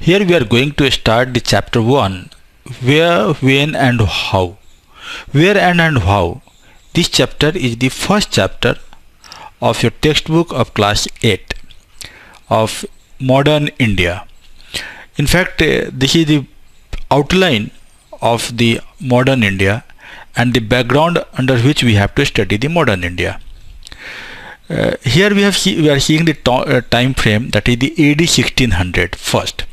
Here we are going to start the chapter 1, where, when and how. Where and how. This chapter is the first chapter of your textbook of class 8 of modern India. In fact, this is the outline of the modern India and the background under which we have to study the modern India. Here we are seeing the time frame, that is the AD 1600 first.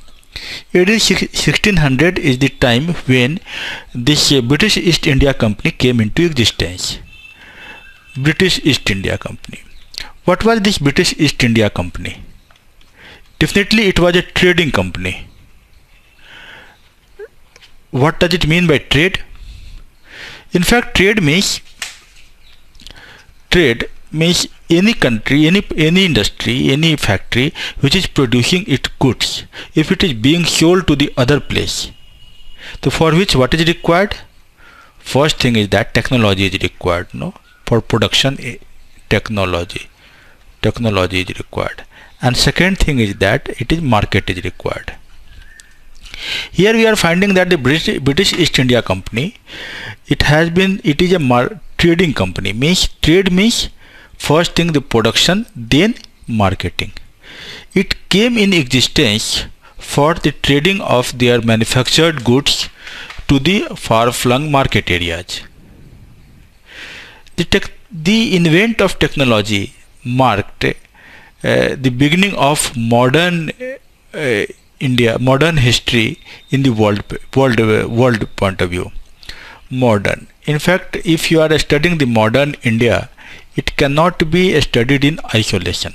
AD 1600 is the time when this British East India Company came into existence. British East India Company. What was this British East India Company? Definitely it was a trading company. What does it mean by trade? In fact, trade means any country, any industry, any factory which is producing its goods, if it is being sold to the other place. So for which what is required? First thing is that technology is required, no? For production, technology is required. And second thing is that it is market is required. Here we are finding that the British East India Company, it is a trading company. Trade means first thing the production, then marketing. It came in existence for the trading of their manufactured goods to the far-flung market areas. The invent of technology marked the beginning of modern India, modern history in the world point of view. Modern. In fact, if you are studying the modern India, it cannot be studied in isolation.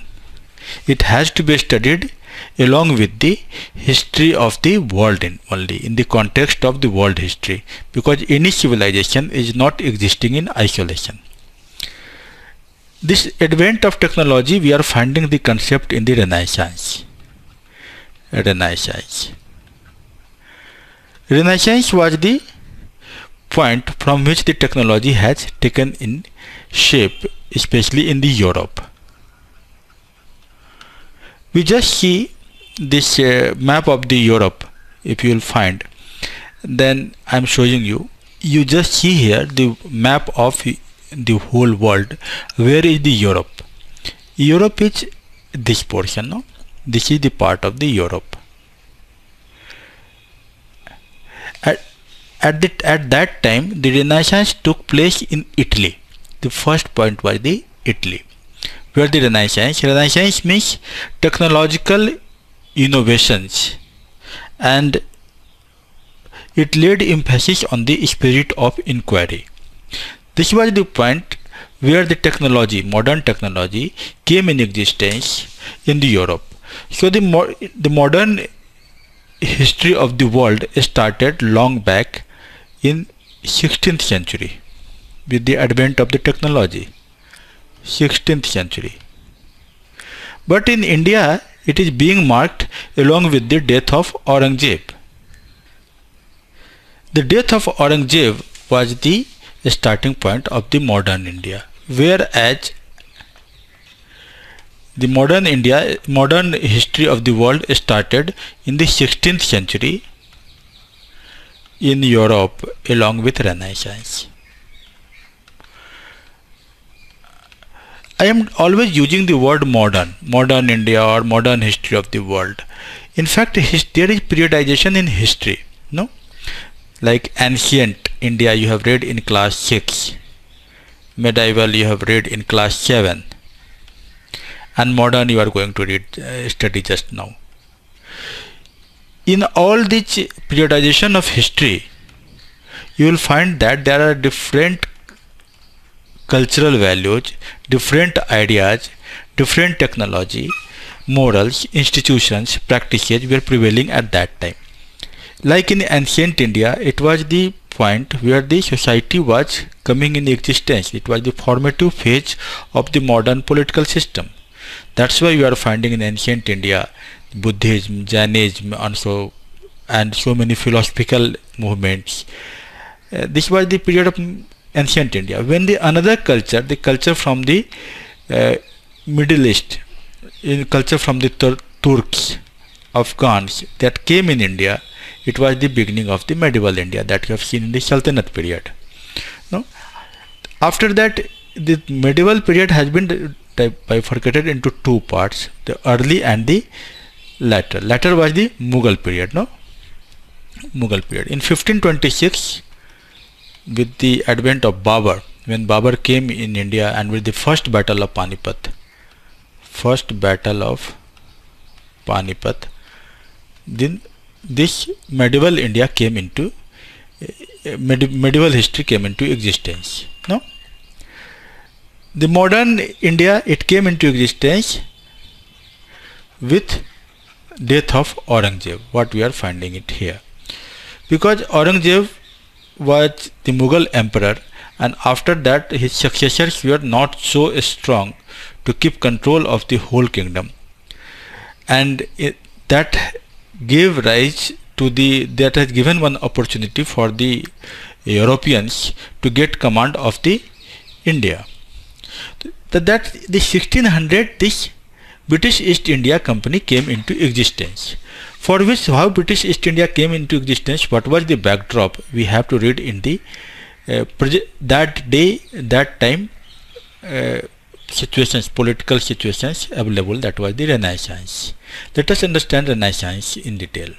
It has to be studied along with the history of the world only, in the context of the world history, because any civilization is not existing in isolation. This advent of technology, we are finding the concept in the Renaissance. Renaissance was the point from which the technology has taken in shape, especially in the Europe. We just see this map of the Europe. If you will find, then I am showing you. You just see here the map of the whole world. Where is the Europe? Europe is this portion, no? This is the part of the Europe. At that time, the Renaissance took place in Italy. The first point was the Italy, where the Renaissance means technological innovations, and it laid emphasis on the spirit of inquiry. This was the point where the technology, modern technology, came in existence in the Europe. So the modern history of the world started long back in 16th century with the advent of the technology. 16th century. But in India, it is being marked along with the death of Aurangzeb. The death of Aurangzeb was the starting point of the modern India, whereas the modern history of the world started in the 16th century in Europe along with Renaissance. I am always using the word modern India or modern history of the world. In fact, there is periodization in history, no? Like ancient India you have read in class 6, medieval you have read in class 7, and modern you are going to study just now. In all this periodization of history, you will find that there are different cultural values, different ideas, different technology, morals, institutions, practices were prevailing at that time. Like in ancient India, it was the point where the society was coming in existence. It was the formative phase of the modern political system. That's why you are finding in ancient India Buddhism, Jainism, and so many philosophical movements. This was the period of ancient India. When the another culture, the culture from the Middle East, in culture from the Turks, Afghans that came in India, it was the beginning of the medieval India that you have seen in the Sultanate period. No? After that, the medieval period has been bifurcated into two parts, the early and the latter. Latter was the Mughal period. No? Mughal period. In 1526, with the advent of Babur, when Babur came in India and with the first battle of Panipat, then this medieval India came into medieval history came into existence. No, the modern India, it came into existence with death of Aurangzeb. What we are finding it here, because Aurangzeb was the Mughal emperor, and after that his successors were not so strong to keep control of the whole kingdom, and that gave rise to that has given one opportunity for the Europeans to get command of the India. That the 1600 this British East India Company came into existence. For which, how British East India came into existence, what was the backdrop, we have to read in the that time situations, political situations available. That was the Renaissance. Let us understand Renaissance in detail.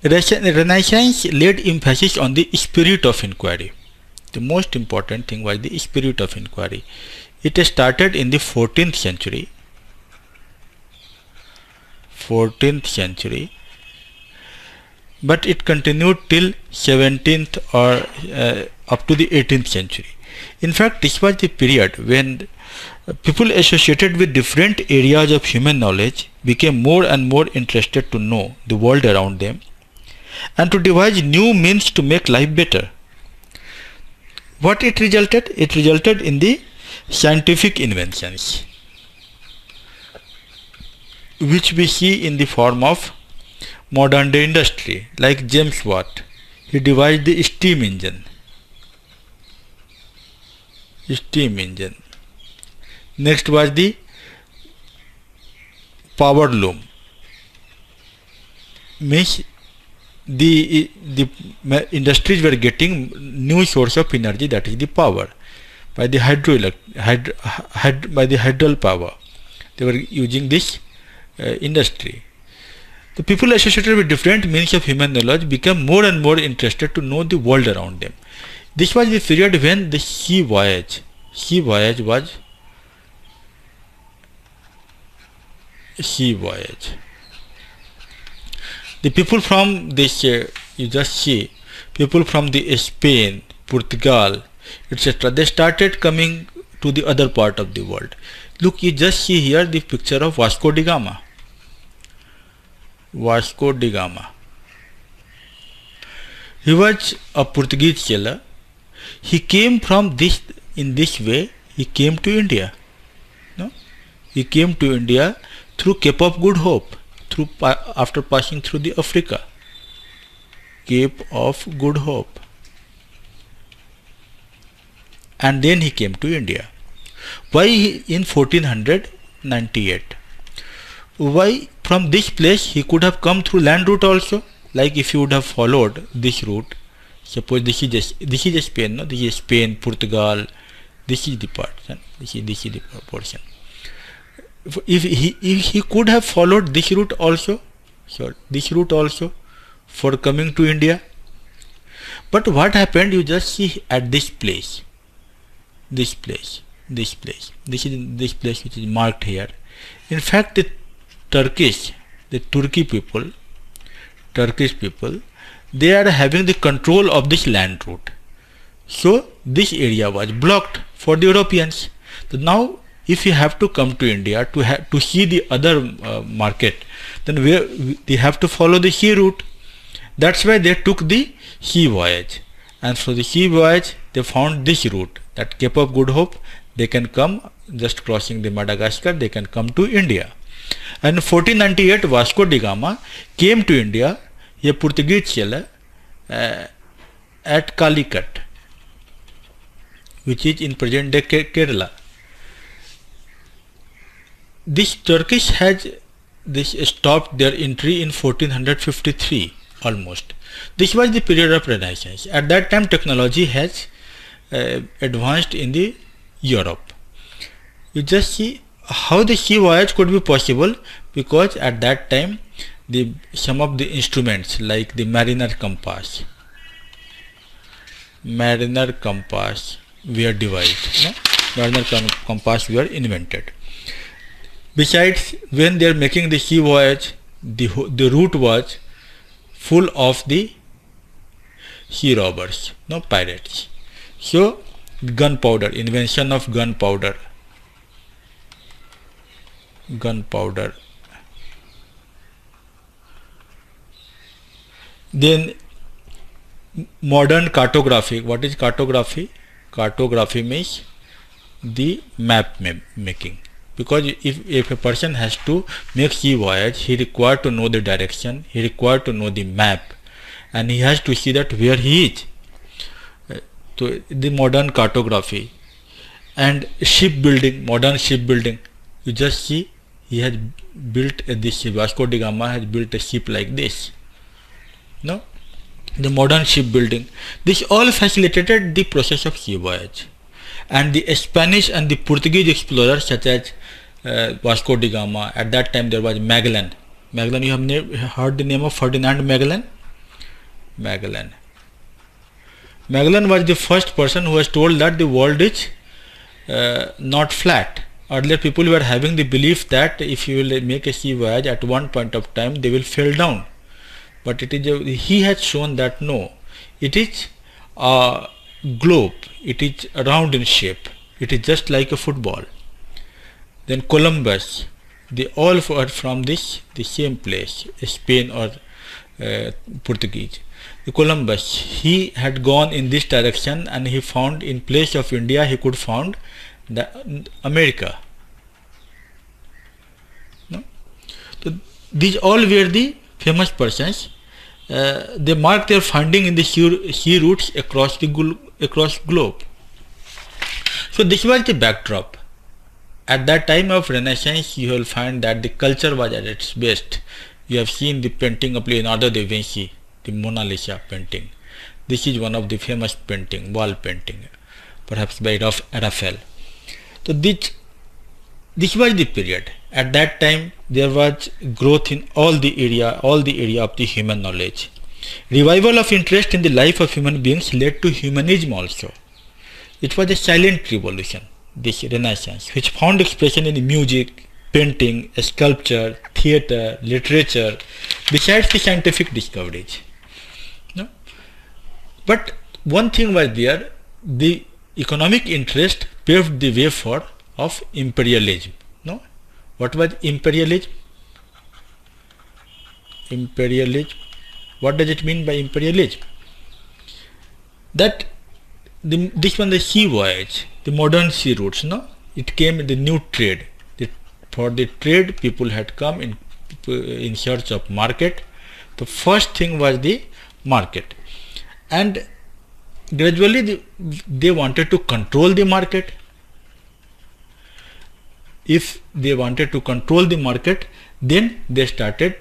Renaissance laid emphasis on the spirit of inquiry. The most important thing was the spirit of inquiry. It started in the 14th century. But it continued till 17th or up to the 18th century. In fact, this was the period when people associated with different areas of human knowledge became more and more interested to know the world around them and to devise new means to make life better. What it resulted? It resulted in the scientific inventions, which we see in the form of modern day industry, like James Watt. He devised the steam engine. Next was the power loom. Means the industries were getting new source of energy, that is the power, by the hydral power. They were using this industry. The people associated with different means of human knowledge became more and more interested to know the world around them. This was the period when the sea voyage was the people from this you just see people from the Spain, Portugal, etc. They started coming to the other part of the world. Look, you just see here the picture of Vasco da Gama. He was a Portuguese sailor. He came from this, in this way he came to India. No? He came to India through Cape of Good Hope, after passing through the Africa. Cape of Good Hope. And then he came to India. Why in 1498? Why from this place he could have come through land route also? Like if you would have followed this route, suppose this is Spain, no? This is Spain, Portugal, this is the portion. This is the portion. If he could have followed this route also, for coming to India. But what happened? You just see at this place. This is this place which is marked here. In fact, the Turkish people, they are having the control of this land route. So this area was blocked for the Europeans. So now, if you have to come to India to see the other market, then they have to follow the sea route. That's why they took the sea voyage. And for the sea voyage, they found this route, that Cape of Good Hope. They can come, just crossing the Madagascar, they can come to India. And in 1498, Vasco da Gama came to India, a Portuguese sailor, at Calicut, which is in present day Kerala. This Turkish has this stopped their entry in 1453 almost. This was the period of Renaissance. At that time technology has advanced in the Europe. You just see how the sea voyage could be possible, because at that time some of the instruments like the mariner compass were devised. Mariner compass were invented. Besides, when they are making the sea voyage, the route was full of the sea robbers, pirates. So gunpowder, invention of gunpowder, then modern cartography. What is cartography? Cartography means the map making, because if a person has to make sea voyage, he required to know the direction, he required to know the map, and he has to see that where he is. So the modern cartography. And shipbuilding, modern shipbuilding, you just see he has built this ship. Vasco da Gama has built a ship like this. The modern shipbuilding, this all facilitated the process of sea voyage. And the Spanish and the Portuguese explorers such as Vasco da Gama, at that time there was Magellan. You have heard the name of Ferdinand Magellan? Magellan was the first person who was told that the world is not flat. Earlier people were having the belief that if you will make a sea voyage, at one point of time they will fall down. But he has shown that no, it is a globe, it is round in shape, it is just like a football. Then Columbus, they all were from the same place, Spain or Portuguese. The Columbus, he had gone in this direction and he found, in place of India, he could found America. So these all were the famous persons. They marked their finding in the sea routes across globe. So this was the backdrop. At that time of Renaissance, you will find that the culture was at its best. You have seen the painting of Leonardo da Vinci, the Mona Lisa painting. This is one of the famous painting, wall painting, perhaps by Raphael. So this was the period. At that time there was growth in all the area of the human knowledge. Revival of interest in the life of human beings led to humanism also. It was a silent revolution, this Renaissance, which found expression in music, painting, sculpture, theatre, literature, besides the scientific discoveries. But one thing was there, the economic interest paved the way of imperialism. What was imperialism? What does it mean by imperialism? That this one, the sea voyage, the modern sea routes, it came in the new trade. For the trade, people had come in search of market. The first thing was the market, and gradually they wanted to control the market. If they wanted to control the market, then they started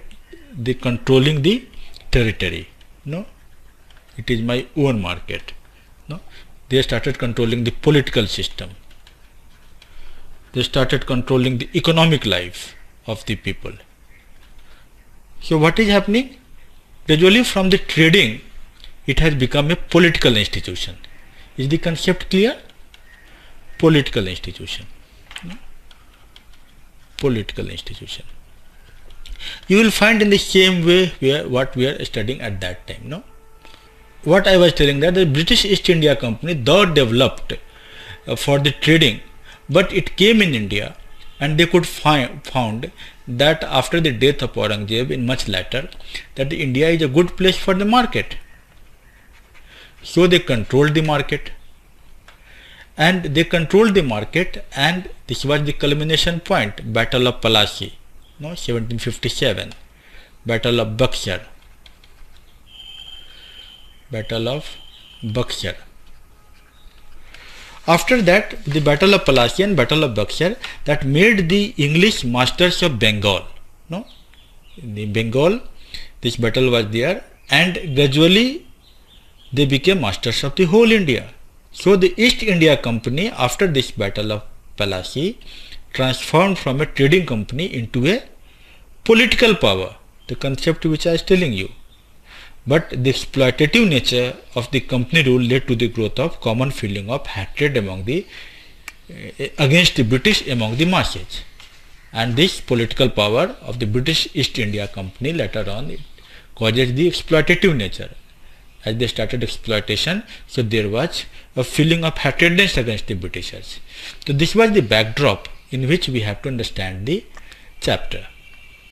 controlling the territory. It is my own market. They started controlling the political system. They started controlling the economic life of the people. So what is happening? Gradually from the trading, it has become a political institution. Is the concept clear? Political institution. Political institution. You will find in the same way what we are studying at that time. What I was telling, that the British East India Company, though developed for the trading, but it came in India, and they could found that after the death of Aurangzeb in much later, that India is a good place for the market. So they controlled the market. And this was the culmination point, Battle of Plassey, 1757, Battle of Buxar. After that, the Battle of Plassey and Battle of Buxar, that made the English masters of Bengal. no, in the Bengal. This battle was there, and gradually they became masters of the whole India. So the East India Company, after this battle of Plassey, transformed from a trading company into a political power, the concept which I was telling you. But the exploitative nature of the company rule led to the growth of common feeling of hatred among the against the British among the masses. And this political power of the British East India Company later on it causes the exploitative nature. As they started exploitation, so there was a feeling of hatredness against the Britishers. So this was the backdrop in which we have to understand the chapter.